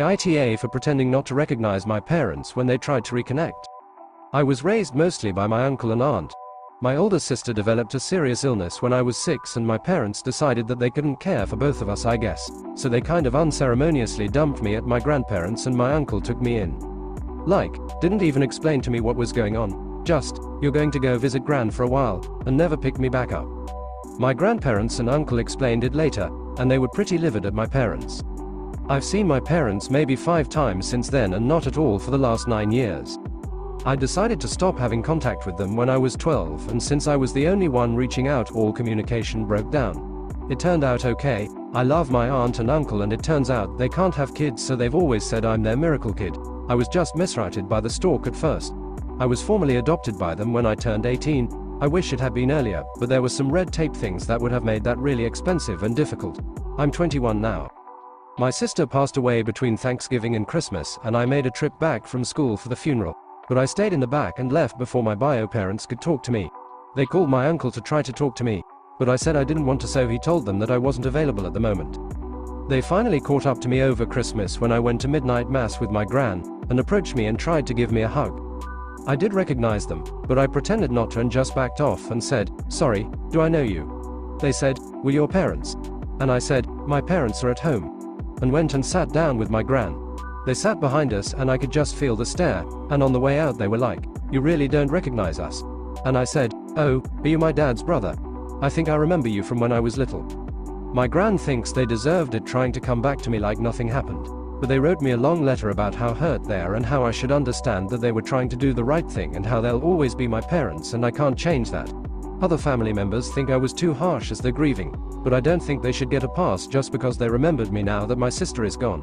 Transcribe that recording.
Aita for pretending not to recognize my parents when they tried to reconnect. I was raised mostly by my uncle and aunt. My older sister developed a serious illness when I was 6 and my parents decided that they couldn't care for both of us, I guess, so they kind of unceremoniously dumped me at my grandparents and my uncle took me in. Didn't even explain to me what was going on, just, you're going to go visit Gran for a while, and never picked me back up. My grandparents and uncle explained it later, and they were pretty livid at my parents. I've seen my parents maybe 5 times since then and not at all for the last 9 years. I decided to stop having contact with them when I was 12, and since I was the only one reaching out, all communication broke down. It turned out okay. I love my aunt and uncle and it turns out they can't have kids, so they've always said I'm their miracle kid. I was just misrouted by the stork at first. I was formally adopted by them when I turned 18. I wish it had been earlier, but there were some red tape things that would have made that really expensive and difficult. I'm 21 now. My sister passed away between Thanksgiving and Christmas, and I made a trip back from school for the funeral. But I stayed in the back and left before my bio parents could talk to me. They called my uncle to try to talk to me, but I said I didn't want to, so he told them that I wasn't available at the moment. They finally caught up to me over Christmas when I went to midnight mass with my gran, and approached me and tried to give me a hug. I did recognize them, but I pretended not to and just backed off and said, "Sorry, do I know you?" They said, "Were your parents?" And I said, "My parents are at home," and went and sat down with my gran. They sat behind us and I could just feel the stare, and on the way out they were like, "You really don't recognize us?" And I said, "Oh, are you my dad's brother? I think I remember you from when I was little." My gran thinks they deserved it, trying to come back to me like nothing happened. But they wrote me a long letter about how hurt they are and how I should understand that they were trying to do the right thing and how they'll always be my parents and I can't change that. Other family members think I was too harsh as they're grieving, but I don't think they should get a pass just because they remembered me now that my sister is gone.